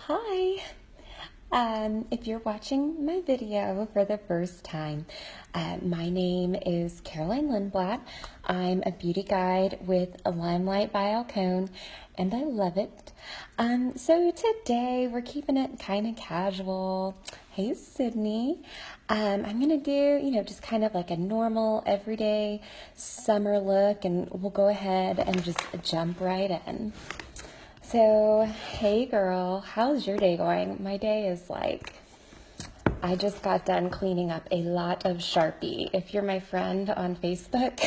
Hi! If you're watching my video for the first time, my name is Caroline Lindblad. I'm a beauty guide with a Limelight by Alcone, and I love it. So today we're keeping it kind of casual. Hey, Sydney. I'm going to do, just kind of like a normal, everyday summer look, and we'll go ahead and just jump right in. So, hey girl, how's your day going? My day is I just got done cleaning up a lot of Sharpie. If you're my friend on Facebook,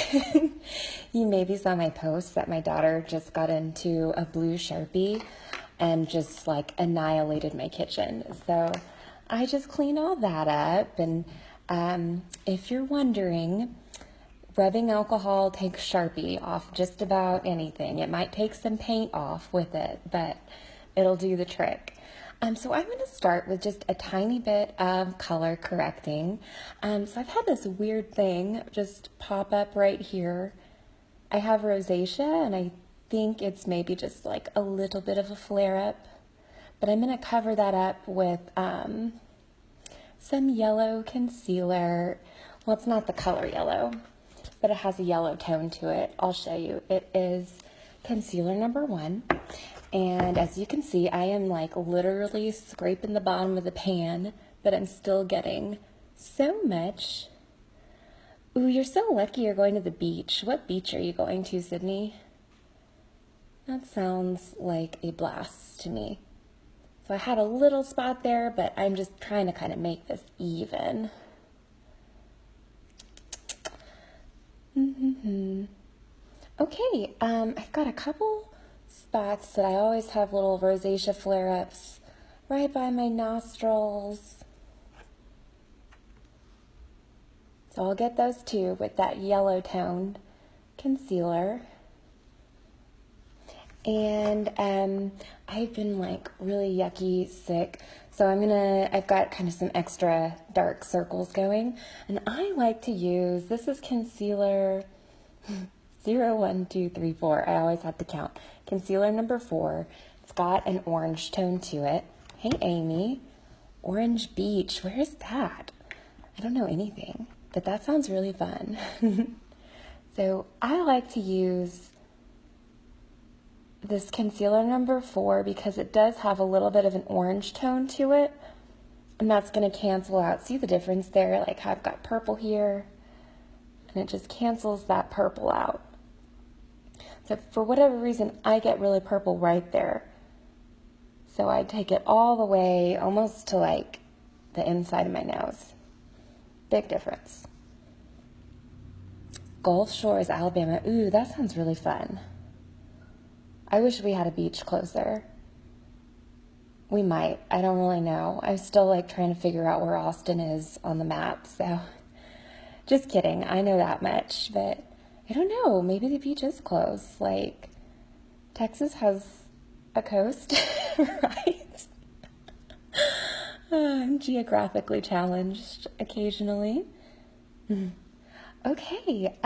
you maybe saw my post that my daughter just got into a blue Sharpie and just annihilated my kitchen. So I just cleaned all that up, and if you're wondering, rubbing alcohol takes Sharpie off just about anything. It might take some paint off with it, but it'll do the trick. So I'm going to start with just a tiny bit of color correcting. So I've had this weird thing just pop up right here. I have rosacea, and I think it's maybe just a little bit of a flare-up. But I'm going to cover that up with some yellow concealer. Well, it's not the color yellow, but it has a yellow tone to it. I'll show you. It is concealer number 1. And as you can see, I am literally scraping the bottom of the pan, but I'm still getting so much. Ooh, you're so lucky you're going to the beach. What beach are you going to, Sydney? That sounds like a blast to me. So I had a little spot there, but I'm just trying to kind of make this even. Okay, I've got a couple spots that I always have little rosacea flare-ups right by my nostrils. So I'll get those too with that yellow toned concealer. And I've been really yucky sick, so I've got kind of some extra dark circles going, and I like to use, this is concealer 0, 1, 2, 3, 4. I always have to count. Concealer number 4. It's got an orange tone to it. Hey, Amy. Orange Beach. Where is that? I don't know anything, but that sounds really fun. So I like to use this concealer number 4 because it does have a little bit of an orange tone to it, and that's going to cancel out. See the difference there? I've got purple here, and it just cancels that purple out. So for whatever reason, I get really purple right there. So I take it all the way almost to the inside of my nose. Big difference. Gulf Shores, Alabama. Ooh, that sounds really fun. I wish we had a beach closer. We might. I don't really know. I'm still trying to figure out where Austin is on the map, so just kidding. I know that much, but I don't know. Maybe the beach is close. Texas has a coast, right? I'm geographically challenged occasionally. Okay,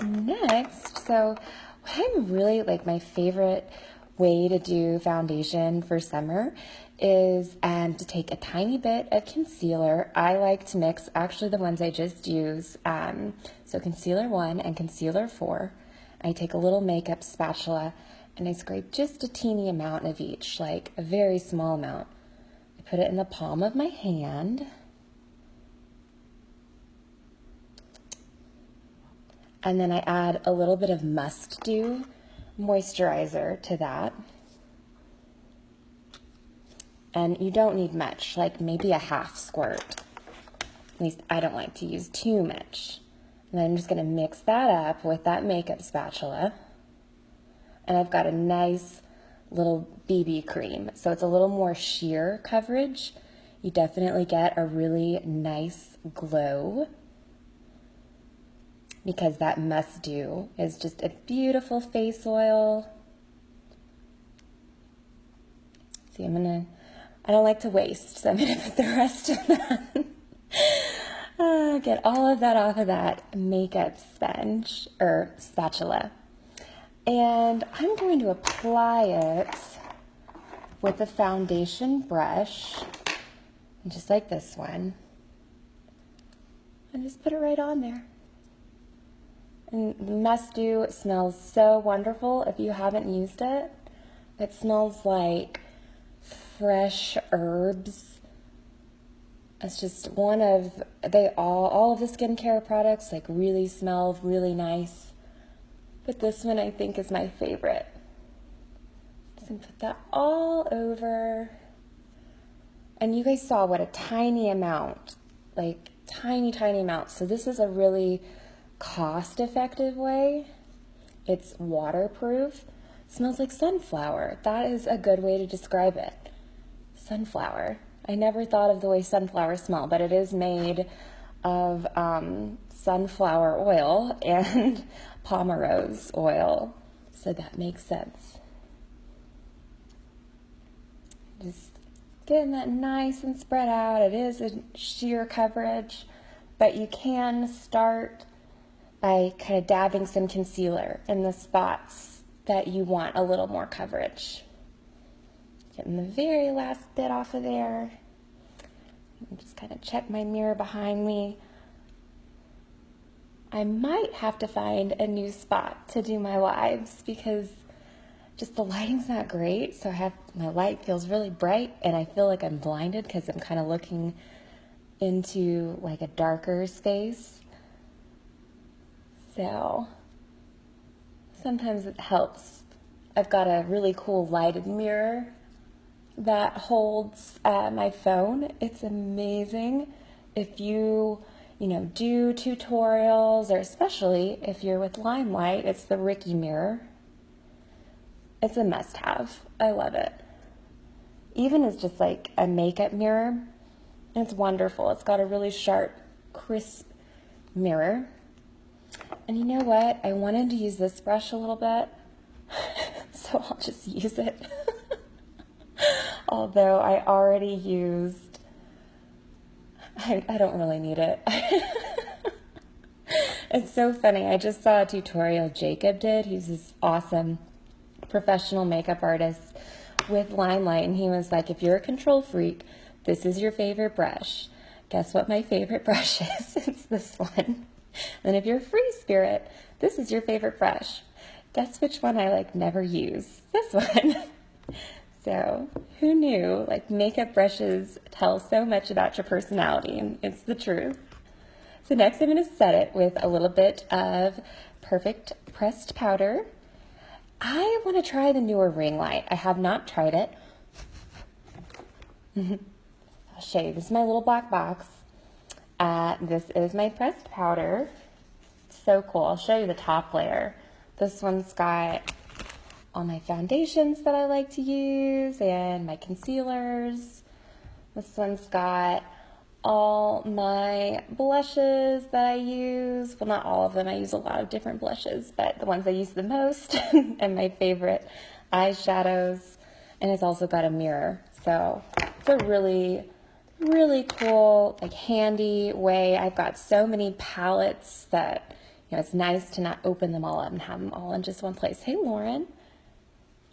next, so what I'm really, my favorite way to do foundation for summer is to take a tiny bit of concealer. I like to mix, actually the ones I just used, so concealer 1 and concealer 4. I take a little makeup spatula and I scrape just a teeny amount of each, a very small amount. I put it in the palm of my hand. And then I add a little bit of Must Do moisturizer to that. And you don't need much, maybe a half squirt. At least I don't like to use too much. And then I'm just going to mix that up with that makeup spatula. And I've got a nice little BB cream. So it's a little more sheer coverage. You definitely get a really nice glow, because that Must Do is just a beautiful face oil. See, I don't like to waste, so I'm gonna put the rest of that, get all of that off of that makeup sponge, or spatula. And I'm going to apply it with a foundation brush, just like this one, and just put it right on there. And Must Do smells so wonderful. If you haven't used it, it smells like fresh herbs. It's just one of, all of the skincare products like really smell really nice. But this one I think is my favorite. Just gonna put that all over. And you guys saw what a tiny amount, like tiny amount. So this is a really cost-effective way. It's waterproof. It smells like sunflower. That is a good way to describe it. Sunflower. I never thought of the way sunflowers smell, but it is made of sunflower oil and pomerose oil, so that makes sense. Just getting that nice and spread out. It is a sheer coverage, but you can start by kind of dabbing some concealer in the spots that you want a little more coverage. Getting the very last bit off of there. And just kind of check my mirror behind me. I might have to find a new spot to do my lives because just the lighting's not great. So my light feels really bright and I feel like I'm blinded because I'm kind of looking into like a darker space. So sometimes it helps. I've got a really cool lighted mirror that holds my phone. It's amazing. If you do tutorials, or especially if you're with Limelight, it's the Ricky mirror. It's a must-have. I love it. Even as just like a makeup mirror, it's wonderful. It's got a really sharp, crisp mirror. And you know what? I wanted to use this brush a little bit, so I'll just use it. Although I already used, I don't really need it. It's so funny. I just saw a tutorial Jacob did. He's this awesome professional makeup artist with Limelight, and he was like, if you're a control freak, this is your favorite brush. Guess what my favorite brush is? It's this one. And if you're a free spirit, this is your favorite brush. Guess which one I like never use? This one. So who knew? Like makeup brushes tell so much about your personality, and it's the truth. So next I'm going to set it with a little bit of Perfect pressed powder. I want to try the newer ring light. I have not tried it. I'll show you. This is my little black box. This is my pressed powder. So cool. I'll show you the top layer. This one's got all my foundations that I like to use and my concealers. This one's got all my blushes that I use. Well, not all of them. I use a lot of different blushes, but the ones I use the most and my favorite eyeshadows. And it's also got a mirror. So it's a really, really cool, like handy way. I've got so many palettes that, it's nice to not open them all up and have them all in just one place. Hey, Lauren.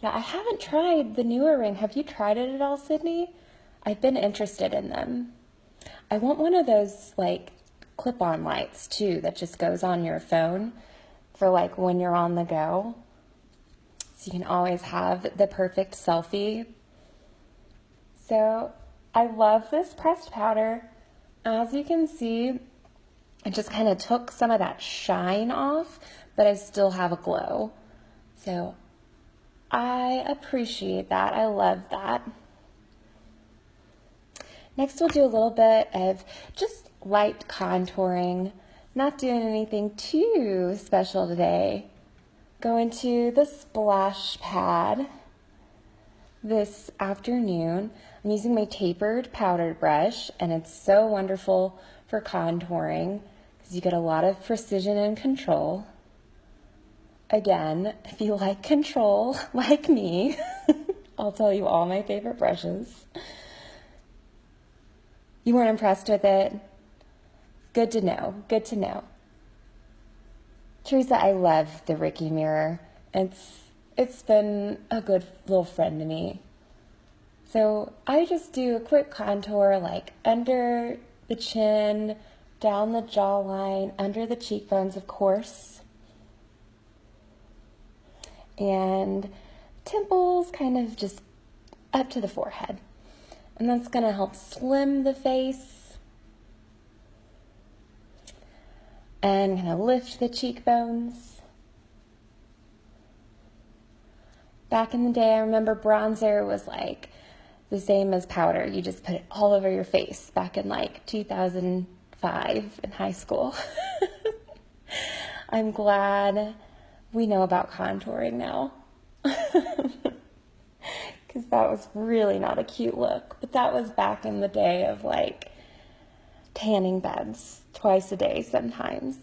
Yeah, I haven't tried the newer ring. Have you tried it at all, Sydney? I've been interested in them. I want one of those like clip-on lights too that just goes on your phone for like when you're on the go. So you can always have the perfect selfie. So I love this pressed powder. As you can see, it just kind of took some of that shine off, but I still have a glow. So I appreciate that. I love that. Next, we'll do a little bit of just light contouring. Not doing anything too special today. Going to the splash pad this afternoon. I'm using my tapered powdered brush, and it's so wonderful for contouring because you get a lot of precision and control. Again, if you like control like me, I'll tell you all my favorite brushes. You weren't impressed with it? Good to know. Good to know. Teresa, I love the Ricky mirror. It's been a good little friend to me. So I just do a quick contour like under the chin, down the jawline, under the cheekbones, of course, and temples kind of just up to the forehead. And that's going to help slim the face and kind of lift the cheekbones. Back in the day, I remember bronzer was like the same as powder. You just put it all over your face back in like 2005 in high school. I'm glad we know about contouring now. Because that was really not a cute look. But that was back in the day of like tanning beds twice a day sometimes.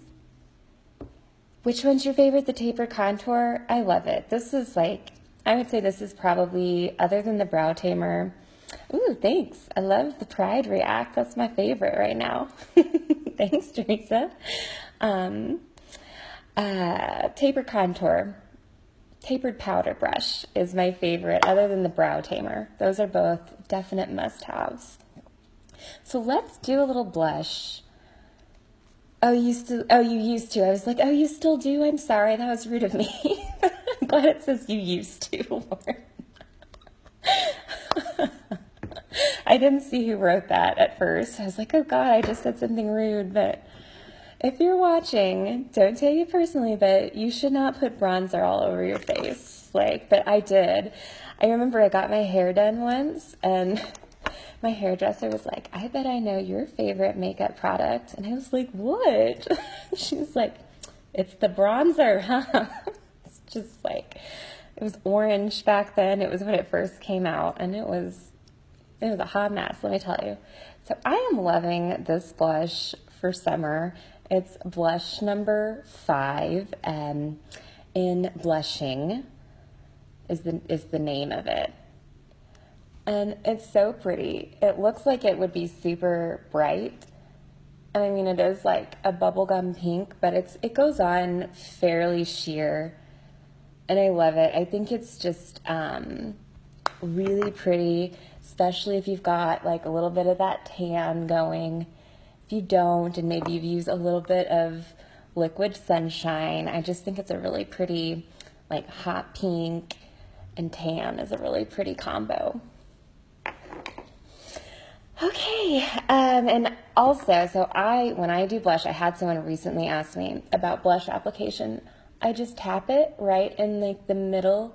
Which one's your favorite, the taper contour? I love it. This is like, I would say this is probably, other than the brow tamer. Ooh, thanks. I love the Pride React. That's my favorite right now. Thanks, Teresa. Taper contour. Tapered powder brush is my favorite, other than the brow tamer. Those are both definite must-haves. So let's do a little blush. Oh, you used to. I was like, oh, you still do? I'm sorry, that was rude of me. I'm glad it says you used to, Lauren. I didn't see who wrote that at first. I was like, oh God, I just said something rude. But if you're watching, don't take it personally, but you should not put bronzer all over your face. But I did. I remember I got my hair done once, and my hairdresser was like, I bet I know your favorite makeup product. And I was like, what? She was like, it's the bronzer, huh? It's just like, it was orange back then. It was when it first came out, and it was a hot mess, let me tell you. So I am loving this blush for summer. It's blush number 5, in Blushing is the name of it. And it's so pretty. It looks like it would be super bright. And I mean, it is like a bubblegum pink, but it goes on fairly sheer. And I love it. I think it's just really pretty, especially if you've got like a little bit of that tan going. If you don't, and maybe you've used a little bit of Liquid Sunshine, I just think it's a really pretty, like hot pink and tan is a really pretty combo. Okay, and also, so when I do blush, I had someone recently ask me about blush application. I just tap it right in like the middle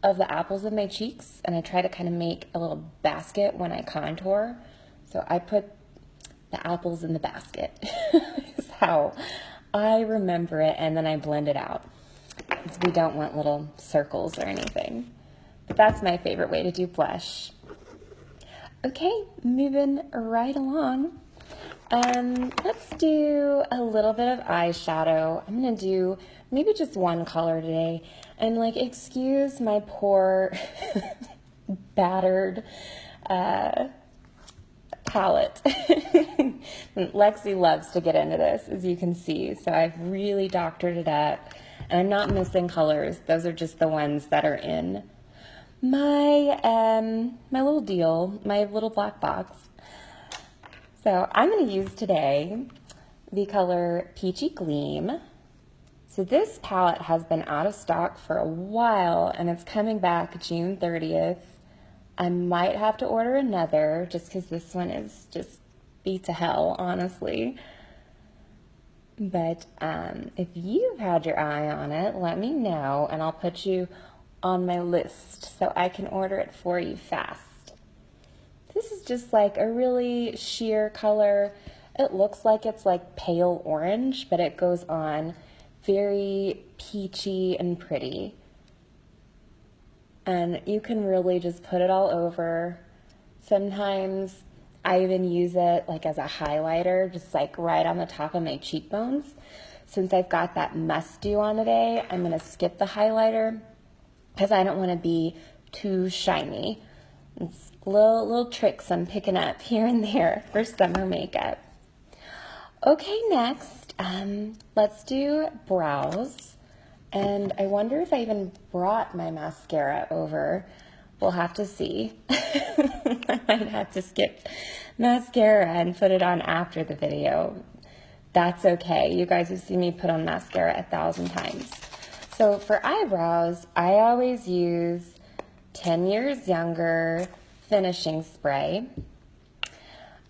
of the apples of my cheeks, and I try to kind of make a little basket when I contour. So I put the apples in the basket is how I remember it, and then I blend it out because we don't want little circles or anything. But that's my favorite way to do blush. Okay, moving right along. Let's do a little bit of eyeshadow. I'm gonna do maybe just one color today, and like, excuse my poor battered palette. Lexi loves to get into this, as you can see, so I've really doctored it up, and I'm not missing colors. Those are just the ones that are in my my little deal, my little black box. So I'm going to use today the color Peachy Gleam. So this palette has been out of stock for a while, and it's coming back June 30th. I might have to order another just because this one is just beat to hell, honestly. But if you've had your eye on it, let me know, and I'll put you on my list so I can order it for you fast. This is just like a really sheer color. It looks like it's like pale orange, but it goes on very peachy and pretty. And you can really just put it all over. Sometimes I even use it like as a highlighter, just like right on the top of my cheekbones. Since I've got that must do on today, I'm going to skip the highlighter because I don't want to be too shiny. It's little tricks I'm picking up here and there for summer makeup. Okay, next, let's do brows. And I wonder if I even brought my mascara over. We'll have to see. I might have to skip mascara and put it on after the video. That's okay. You guys have seen me put on mascara 1,000 times. So for eyebrows, I always use 10 Years Younger finishing spray.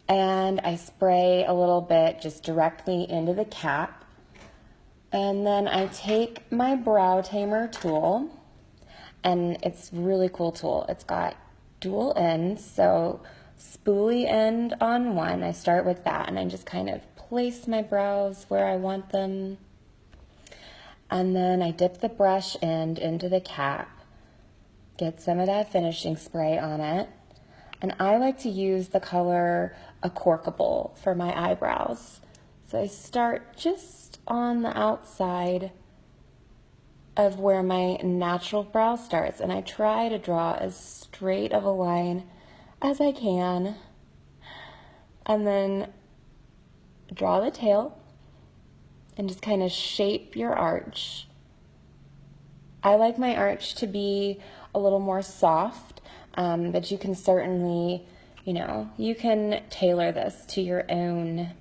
And I spray a little bit just directly into the cap. And then I take my brow tamer tool, and it's a really cool tool. It's got dual ends, so spoolie end on one. I start with that, and I just kind of place my brows where I want them. And then I dip the brush end into the cap, get some of that finishing spray on it. And I like to use the color Acorkable for my eyebrows. So I start just on the outside of where my natural brow starts, and I try to draw as straight of a line as I can, and then draw the tail and just kind of shape your arch. I like my arch to be a little more soft, but you can certainly, you can tailor this to your own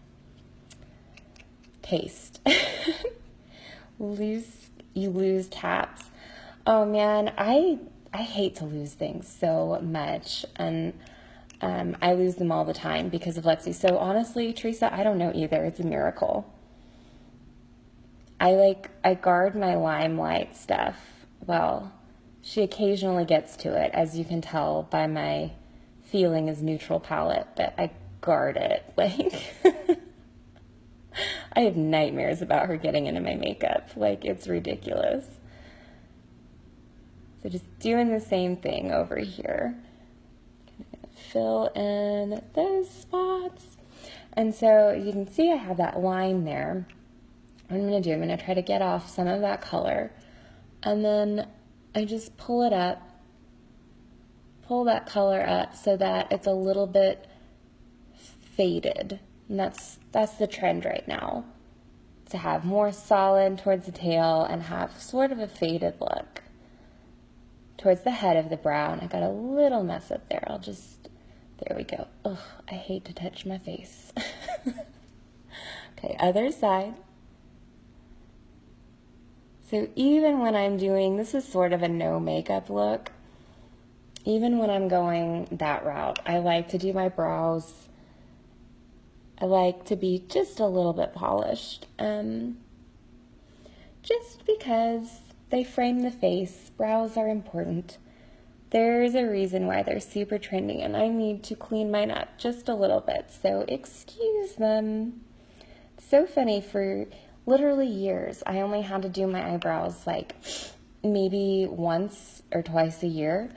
taste. You lose caps. Oh man, I hate to lose things so much, and I lose them all the time because of Lexi. So honestly, Teresa, I don't know either. It's a miracle. I guard my limelight stuff. Well, she occasionally gets to it, as you can tell by my feeling as neutral palette, but I guard it. Like, I have nightmares about her getting into my makeup. Like, it's ridiculous. So just doing the same thing over here. Fill in those spots. And so you can see I have that line there. What I'm going to do, I'm going to try to get off some of that color. And then I just pull it up, pull that color up so that it's a little bit faded. And that's the trend right now, to have more solid towards the tail and have sort of a faded look towards the head of the brow. And I got a little mess up there. There we go. Ugh, I hate to touch my face. Okay, other side. So even when I'm doing, this is sort of a no makeup look, even when I'm going that route, I like to do my brows, I like to be just a little bit polished, just because they frame the face. Brows are important. There's a reason why they're super trendy, and I need to clean mine up just a little bit, so excuse them. It's so funny, for literally years, I only had to do my eyebrows like maybe once or twice a year,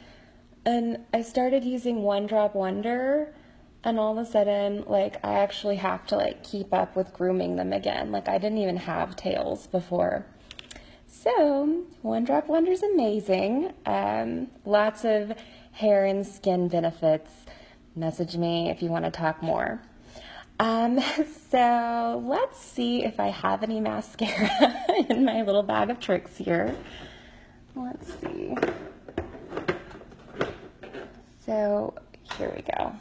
and I started using One Drop Wonder, and all of a sudden, like, I actually have to like keep up with grooming them again. Like, I didn't even have tails before. So, One Drop Wonder is amazing. Lots of hair and skin benefits. Message me if you want to talk more. So let's see if I have any mascara in my little bag of tricks here. Let's see. So here we go.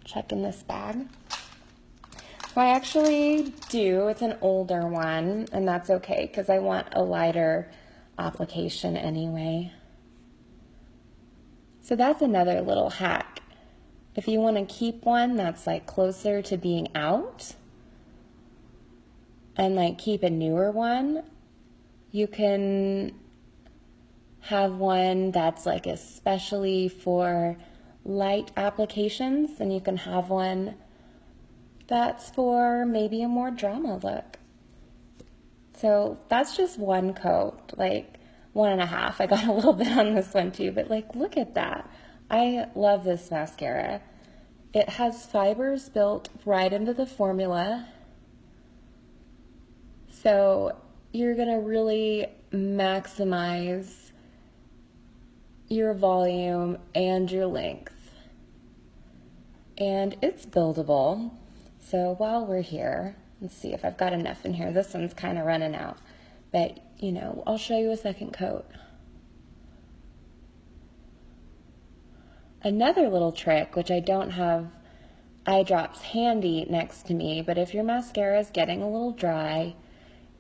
Checking this bag. So I actually do. It's an older one, and that's okay because I want a lighter application anyway. So that's another little hack. If you want to keep one that's like closer to being out and like keep a newer one, you can have one that's like especially for light applications, and you can have one that's for maybe a more drama look. So that's just one coat, like 1.5. I got a little bit on this one too, but like, look at that. I love this mascara. It has fibers built right into the formula. So you're gonna really maximize your volume and your length. And it's buildable. So while we're here, let's see if I've got enough in here. This one's kind of running out, but I'll show you a second coat. Another little trick, which I don't have eye drops handy next to me, but if your mascara is getting a little dry,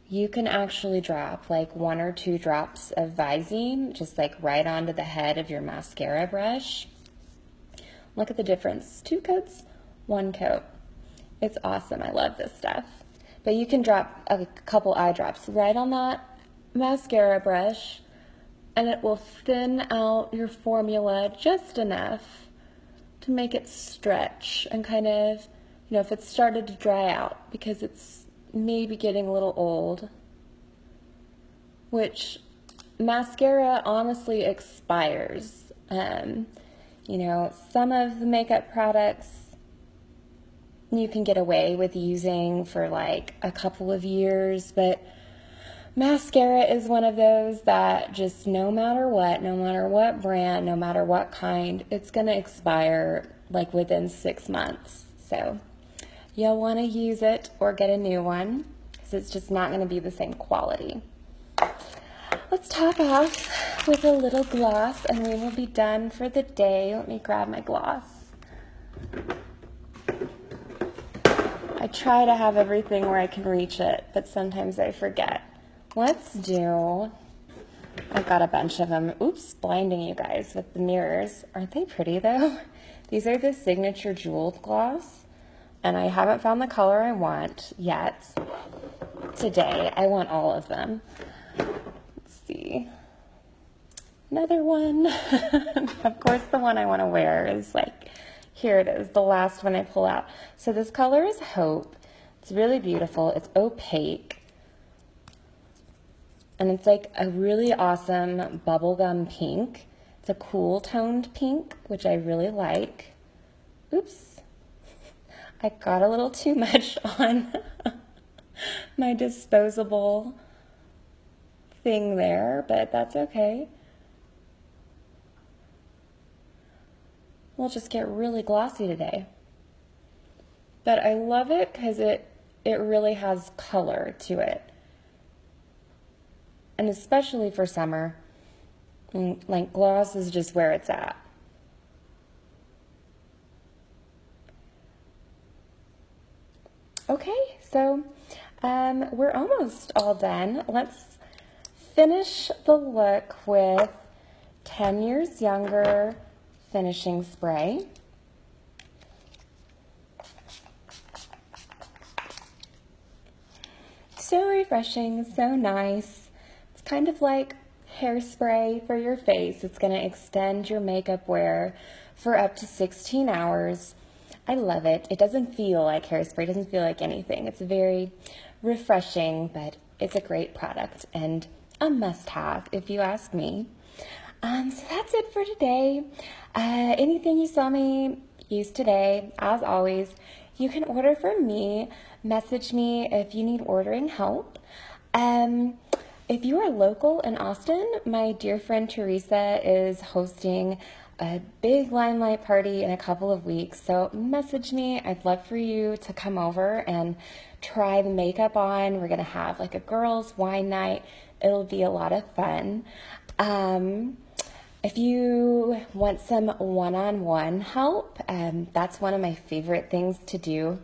you can actually drop like 1 or 2 drops of Visine just like right onto the head of your mascara brush. Look at the difference. 2 coats, 1 coat. It's awesome. I love this stuff. But you can drop a couple eye drops right on that mascara brush, and it will thin out your formula just enough to make it stretch and kind of, if it's started to dry out because it's maybe getting a little old, which mascara honestly expires. Some of the makeup products you can get away with using for like a couple of years, but mascara is one of those that just no matter what brand, no matter what kind, it's going to expire like within 6 months. So you'll want to use it or get a new one because it's just not going to be the same quality. Let's top off with a little gloss and we will be done for the day. Let me grab my gloss. I try to have everything where I can reach it, but sometimes I forget. Let's do, I've got a bunch of them. Oops, blinding you guys with the mirrors. Aren't they pretty though? These are the Signature Jeweled Gloss, and I haven't found the color I want yet. Today, I want all of them. Let's see. Another one. Of course, the one I want to wear is like, here it is, the last one I pull out. So this color is Hope. It's really beautiful. It's opaque. And it's like a really awesome bubblegum pink. It's a cool toned pink, which I really like. Oops. I got a little too much on my disposable thing there, but that's okay. We'll just get really glossy today. But I love it because it really has color to it. And especially for summer, like gloss is just where it's at. Okay, so we're almost all done. Let's finish the look with 10 Years Younger finishing spray. So refreshing, so nice. It's kind of like hairspray for your face. It's going to extend your makeup wear for up to 16 hours. I love it. It doesn't feel like hairspray. It doesn't feel like anything. It's very refreshing, but it's a great product and a must-have if you ask me. So that's it for today. Anything you saw me use today, as always, you can order from me. Message me if you need ordering help. If you are local in Austin, my dear friend Teresa is hosting a big Limelight party in a couple of weeks, so message me. I'd love for you to come over and try the makeup on. We're gonna have like a girls' wine night. It'll be a lot of fun. If you want some one-on-one help, that's one of my favorite things to do.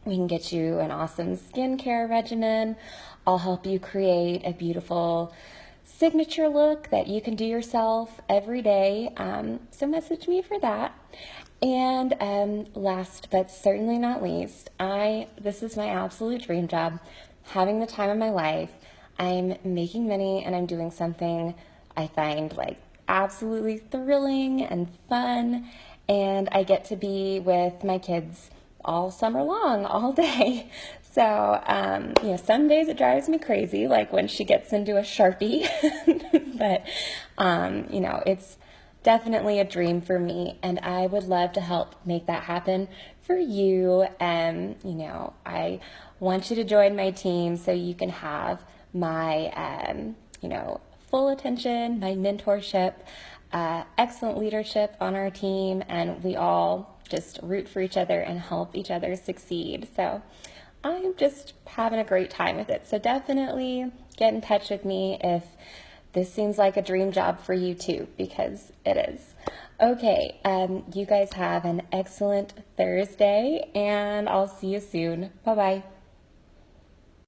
We can get you an awesome skincare regimen. I'll help you create a beautiful signature look that you can do yourself every day. So message me for that. And last but certainly not least, this is my absolute dream job, having the time of my life. I'm making money and I'm doing something I find like absolutely thrilling and fun, and I get to be with my kids all summer long, all day. So, some days it drives me crazy, like when she gets into a Sharpie, but, it's definitely a dream for me, and I would love to help make that happen for you. I want you to join my team so you can have my, full attention, my mentorship, excellent leadership on our team, and we all just root for each other and help each other succeed. So I'm just having a great time with it. So definitely get in touch with me if this seems like a dream job for you too, because it is. Okay, you guys have an excellent Thursday, and I'll see you soon. Bye-bye.